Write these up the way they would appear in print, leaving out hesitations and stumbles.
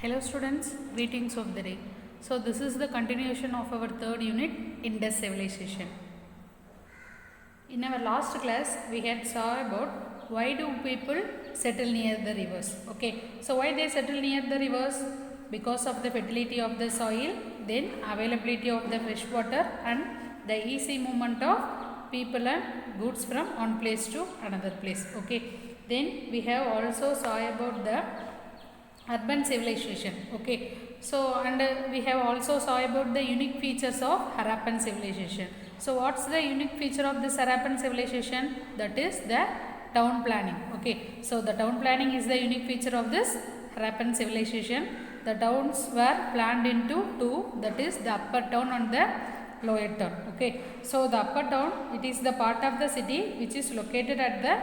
Hello students, greetings of the day. So this is the continuation of our third unit, Indus Civilization. In our last class, we had saw about why do people settle near the rivers. Okay, so why they settle near the rivers? Because of the fertility of the soil, then availability of the fresh water and the easy movement of people and goods from one place to another place. Okay, then we have also saw about the urban civilization. Okay, so and we have also saw about the unique features of Harappan civilization. So what's the unique feature of this Harappan civilization? That is the town planning. Okay, so the town planning is the unique feature of this Harappan civilization. The towns were planned into two, that is the upper town and the lower town. Okay, so the upper town, it is the part of the city which is located at the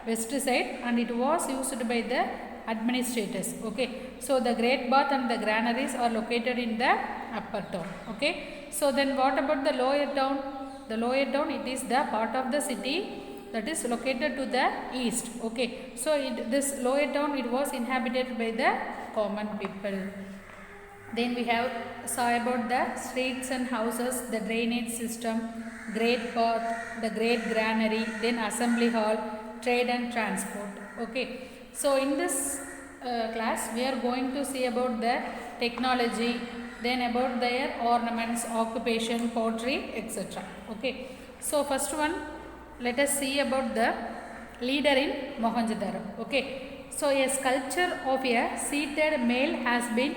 west side and it was used by the administrators. Okay, so the great bath and the granaries are located in the upper town. Okay, so then what about the lower town? The lower town, it is the part of the city that is located to the east. Okay, so this lower town, it was inhabited by the common people. Then we have saw about the streets and houses, the drainage system, great bath, the great granary, then assembly hall, trade and transport. Okay, so in this class we are going to see about the technology, then about their ornaments, occupation, pottery, etc. Okay, so first one, let us see about the leader in Mohenjo-daro. Okay, so a sculpture of a seated male has been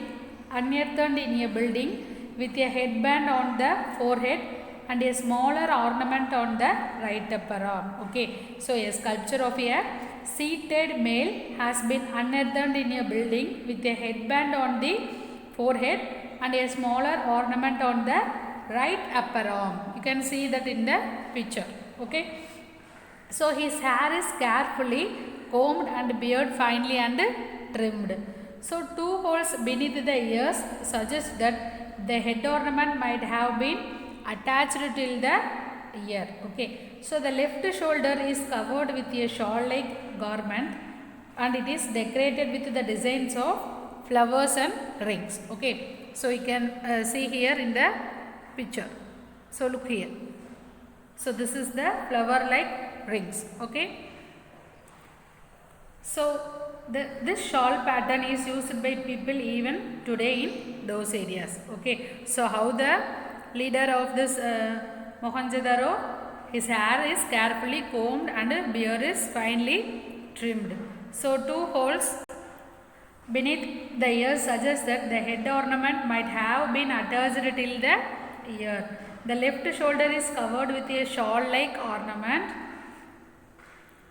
unearthed in a building with a headband on the forehead and a smaller ornament on the right upper arm. Okay, so a sculpture of a seated male has been unearthed in a building with a headband on the forehead and a smaller ornament on the right upper arm. You can see that in the picture. Okay, so his hair is carefully combed and beard finely and trimmed. So two holes beneath the ears suggest that the head ornament might have been attached till the ear. Okay, so the left shoulder is covered with a shawl-like garment and it is decorated with the designs of flowers and rings. Okay, so you can see here in the picture. So look here. So this is the flower-like rings. Okay, so this shawl pattern is used by people even today in those areas. Okay, so how the leader of this Mohenjo-daro, his hair is carefully combed and beard is finely trimmed. So two holes beneath the ears suggest that the head ornament might have been attached till the ear. The left shoulder is covered with a shawl-like ornament.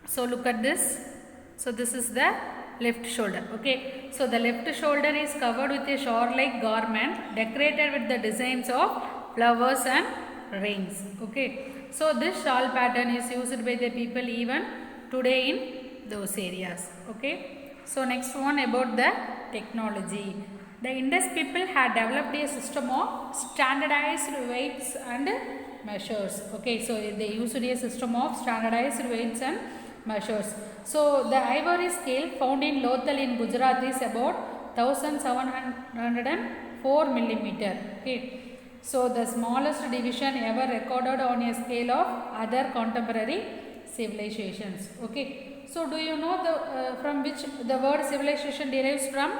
So look at this. So this is the left shoulder. Okay, so the left shoulder is covered with a shawl-like garment decorated with the designs of flowers and rings. Okay, so this shawl pattern is used by the people even today in those areas. Okay, so next one about the technology. The Indus people had developed a system of standardized weights and measures. Okay, so they used a system of standardized weights and measures. So the ivory scale found in Lothal in Gujarat is about 1704 millimeter. Okay, so the smallest division ever recorded on a scale of other contemporary civilizations. Okay, so do you know the from which the word civilization derives from?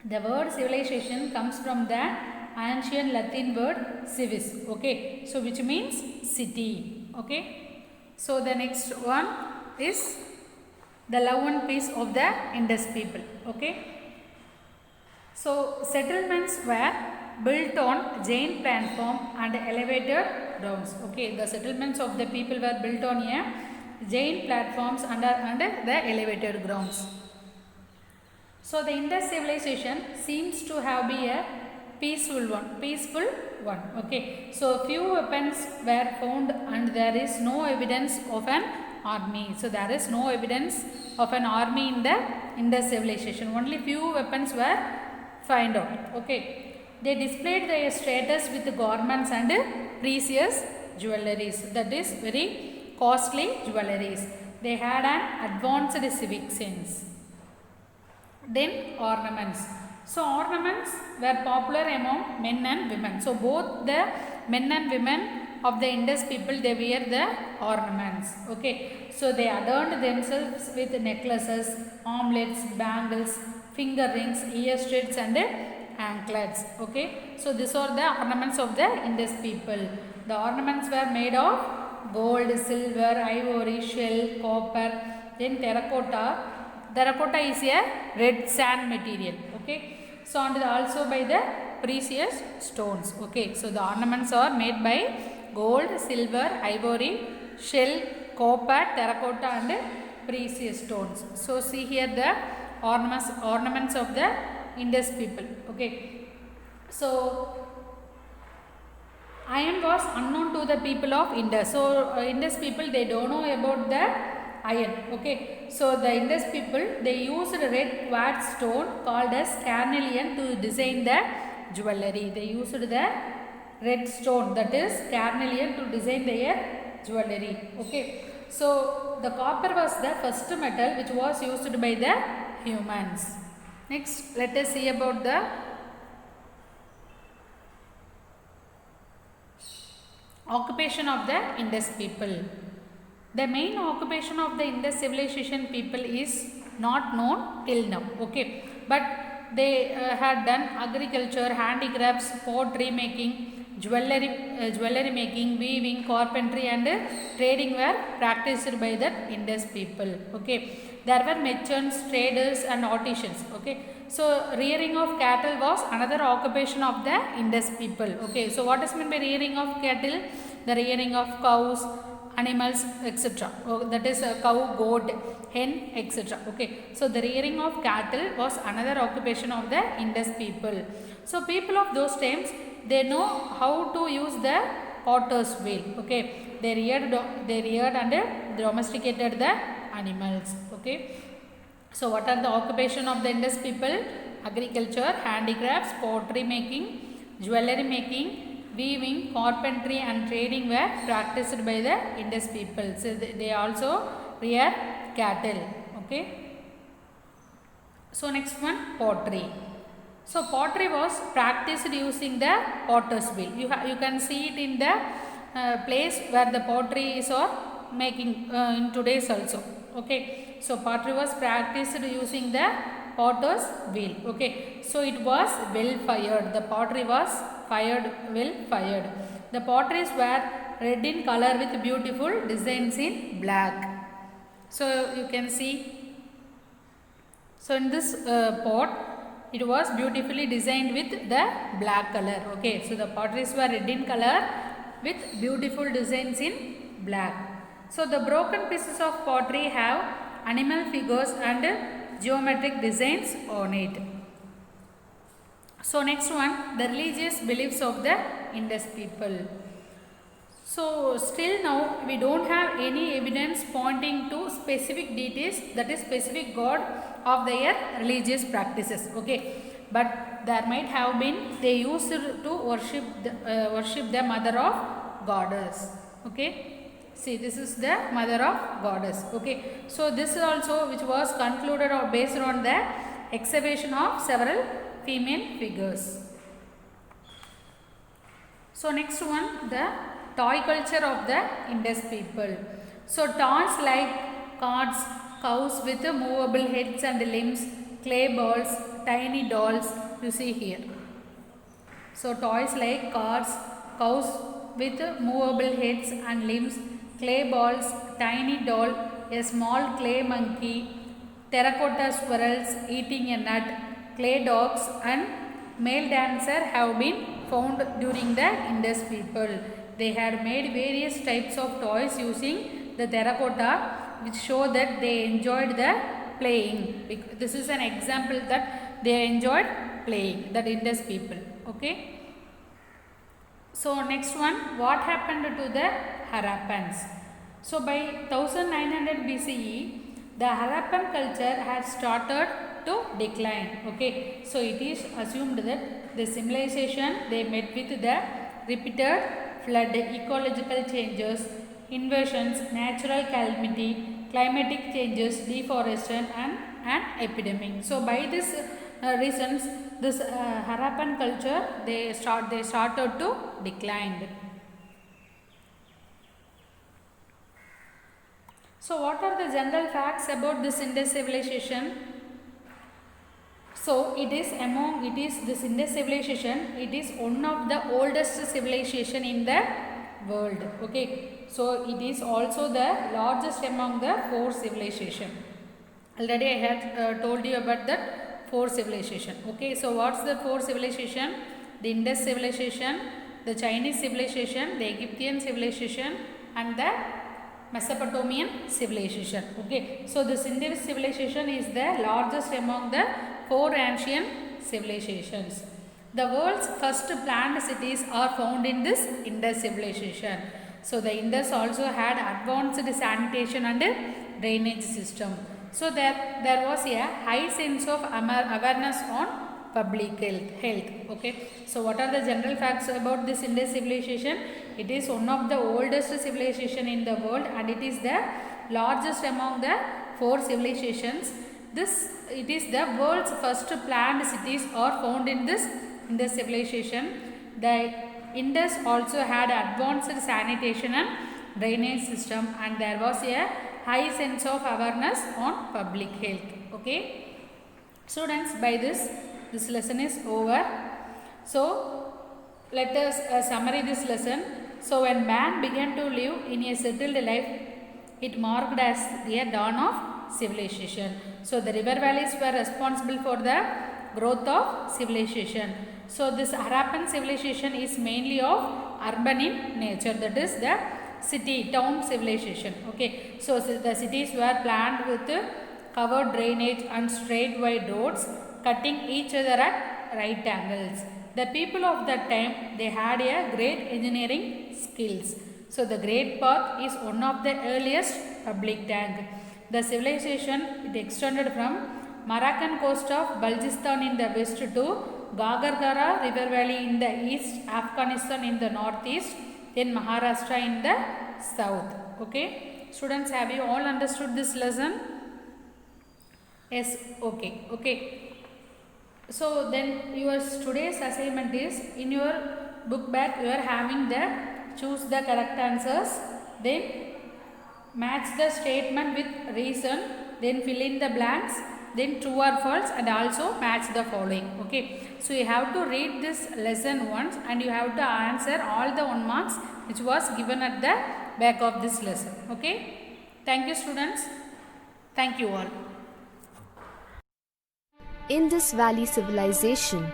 The word civilization comes from the ancient Latin word civis. Okay, so which means city. Okay, so the next one is the love and peace of the Indus people. Okay, so settlements were built on giant platform and elevated grounds. Okay, the settlements of the people were built on a giant platforms under the elevated grounds. So the Indus civilization seems to have been a peaceful one. Okay, so few weapons were found and there is no evidence of an army. So there is no evidence of an army in the Indus civilization. Only few weapons were found out. Okay, they displayed their status with garments and precious jewelries. That is very costly jewelries. They had an advanced civic sense. Then ornaments. So ornaments were popular among men and women. So both the men and women of the Indus people, they wear the ornaments. Okay. So they adorned themselves with necklaces, armlets, bangles, finger rings, ear studs and anklets. Okay. So these are the ornaments of the Indus people. The ornaments were made of gold, silver, ivory, shell, copper, then terracotta. Terracotta is a red sand material. Okay. So and also by the precious stones. Okay. So the ornaments are made by gold, silver, ivory, shell, copper, terracotta and precious stones. So see here the ornaments of the Indus people. Okay. So iron was unknown to the people of Indus. So Indus people, they don't know about the iron. Okay. So the Indus people, they used red quartz stone called as carnelian to design the jewelry. They used the red stone, that is carnelian, to design their jewelry. Okay. So the copper was the first metal which was used by the humans. Next, let us see about the occupation of the Indus people. The main occupation of the Indus civilization people is not known till now. Okay. But they had done agriculture, handicrafts, pottery making, jewelry making, weaving, carpentry and trading were practiced by the Indus people. Okay. There were merchants, traders and artisans. Okay. So rearing of cattle was another occupation of the Indus people. Okay. So what is meant by rearing of cattle? The rearing of cows, animals, etc. That is a cow, goat, hen, etc. Okay. So the rearing of cattle was another occupation of the Indus people. So people of those times, they know how to use the potter's wheel. Okay. They reared and domesticated the animals. Okay. So what are the occupation of the Indus people? Agriculture, handicrafts, pottery making, jewelry making, weaving, carpentry and trading were practiced by the Indus people. So they also rear cattle. Okay. So next one, pottery. So pottery was practiced using the potter's wheel. You can see it in the place where the pottery is or making in today's also. Okay. So pottery was practiced using the potter's wheel. Okay. So it was well fired. The pottery was well fired. The potteries were red in color with beautiful designs in black. So you can see. So in this pot, it was beautifully designed with the black color. Okay. So the potteries were red in color with beautiful designs in black. So the broken pieces of pottery have animal figures and geometric designs on it. So next one, the religious beliefs of the Indus people. So still now we don't have any evidence pointing to specific deities, that is specific god of their religious practices. Okay. But there might have been, they used to worship the mother of goddess. Okay. See, this is the mother of goddess. Okay. So this is also which was concluded or based on the excavation of several female figures. So next one, the toy culture of the Indus people. So toys like carts, cows with movable heads and limbs, clay balls, tiny dolls, you see here. So toys like carts, cows with movable heads and limbs, clay balls, tiny doll, a small clay monkey, terracotta squirrels eating a nut, clay dogs and male dancer have been found during the Indus people. They had made various types of toys using the terracotta, which show that they enjoyed the playing. This is an example that they enjoyed playing, the Indus people. Okay. So next one, what happened to the Harappans? So by 1900 BCE, the Harappan culture had started to decline. Okay. So it is assumed that the civilization, they met with the repeated flood, ecological changes, invasions, natural calamity, climatic changes, deforestation and an epidemic. So by this reasons this Harappan culture they started to decline. So what are the general facts about this Indus civilization? So this Indus civilization, it is one of the oldest civilization in the world. Okay, so it is also the largest among the 4 civilization. Already I had told you about that 4 civilization. Okay, so what's the 4 civilization? The Indus civilization, the Chinese civilization, the Egyptian civilization, and the Mesopotamian civilization. Okay, so this Indus civilization is the largest among the 4 ancient civilizations. The world's first planned cities are found in this Indus civilization. So the Indus also had advanced sanitation and drainage system. So there was a high sense of awareness on public health. Okay, so what are the general facts about this Indus civilization? It is one of the oldest civilization in the world, and it is the largest among the 4 civilizations. It is the world's first planned cities are found in this Indus civilization. The Indus also had advanced sanitation and drainage system, and there was a high sense of awareness on public health. Okay, students, by this lesson is over. So let us summary this lesson. So when man began to live in a settled life, it marked as the dawn of civilization. So the river valleys were responsible for the growth of civilization. So this Harappan civilization is mainly of urban in nature, that is the city town civilization. Okay, so the cities were planned with covered drainage and straight wide roads cutting each other at right angles. The people of that time, they had a great engineering skills. So the Great Bath is one of the earliest public tank. The civilization, it extended from Moroccan coast of Balochistan in the west to Gagargara river valley in the east, Afghanistan in the northeast, then Maharashtra in the south. Okay, students, have you all understood this lesson? Yes, okay. So then your today's assignment is, in your book bag you are having the choose the correct answers, then match the statement with reason, then fill in the blanks, then true or false, and also match the following. Okay, so you have to read this lesson once and you have to answer all the 1 marks which was given at the back of this lesson. Okay, thank you students, thank you all. Indus Valley Civilization.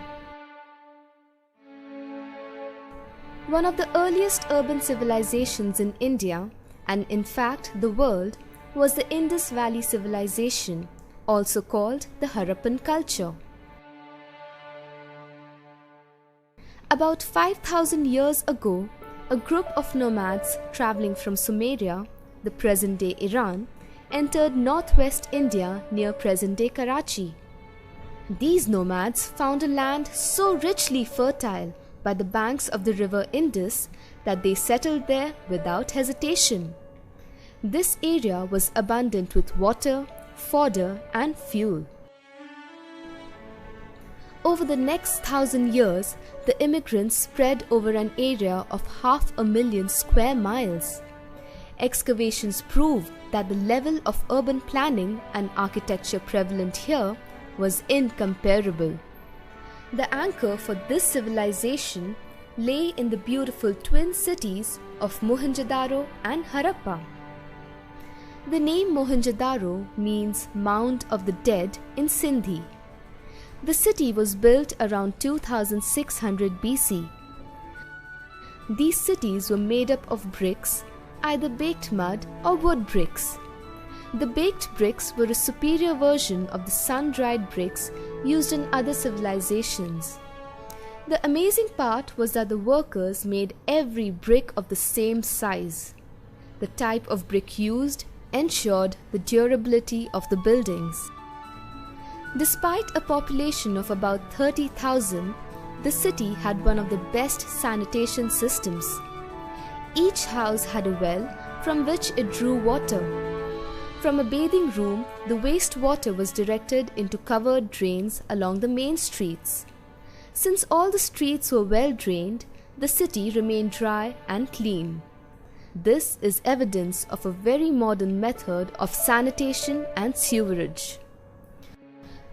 One of the earliest urban civilizations in India, and in fact the world, was the Indus Valley Civilization, also called the Harappan culture. About 5,000 years ago, a group of nomads traveling from Sumeria, the present-day Iran, entered northwest India near present-day Karachi. These nomads found a land so richly fertile by the banks of the river Indus that they settled there without hesitation. This area was abundant with water, fodder, and fuel. Over the next 1,000 years, the immigrants spread over an area of 500,000 square miles. Excavations prove that the level of urban planning and architecture prevalent here was incomparable. The anchor for this civilization lay in the beautiful twin cities of Mohenjo-daro and Harappa. The name Mohenjo-daro means Mound of the Dead in Sindhi. The city was built around 2600 BC. These cities were made up of bricks, either baked mud or wood bricks. The baked bricks were a superior version of the sun-dried bricks used in other civilizations. The amazing part was that the workers made every brick of the same size. The type of brick used ensured the durability of the buildings. Despite a population of about 30,000, the city had one of the best sanitation systems. Each house had a well from which it drew water. From a bathing room, the wastewater was directed into covered drains along the main streets. Since all the streets were well drained, the city remained dry and clean. This is evidence of a very modern method of sanitation and sewerage.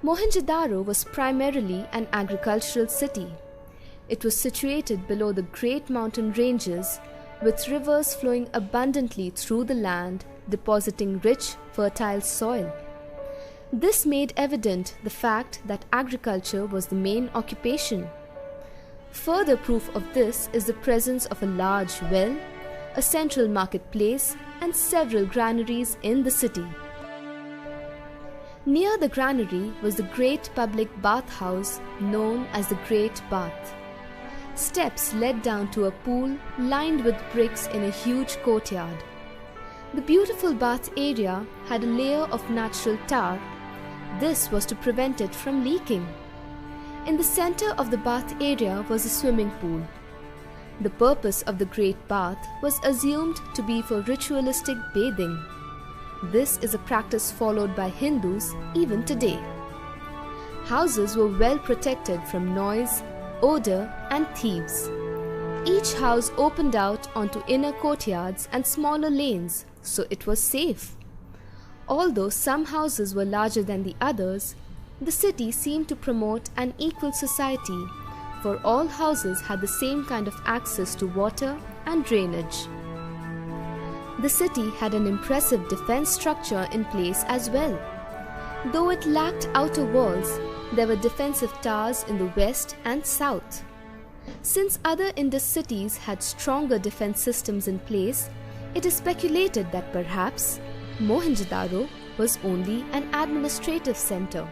Mohenjo-daro was primarily an agricultural city. It was situated below the great mountain ranges, with rivers flowing abundantly through the land, depositing rich, fertile soil. This made evident the fact that agriculture was the main occupation. Further proof of this is the presence of a large well, a central marketplace, and several granaries in the city. Near the granary was the great public bathhouse known as the Great Bath. Steps led down to a pool lined with bricks in a huge courtyard. The beautiful bath area had a layer of natural tar. This was to prevent it from leaking. In the center of the bath area was a swimming pool. The purpose of the Great Bath was assumed to be for ritualistic bathing. This is a practice followed by Hindus even today. Houses were well protected from noise, odor, and thieves. Each house opened out onto inner courtyards and smaller lanes, so it was safe. Although some houses were larger than the others, the city seemed to promote an equal society, for all houses had the same kind of access to water and drainage. The city had an impressive defense structure in place as well. Though it lacked outer walls, there were defensive towers in the west and south. Since other Indus cities had stronger defense systems in place, it is speculated that perhaps Mohenjo-daro was only an administrative center.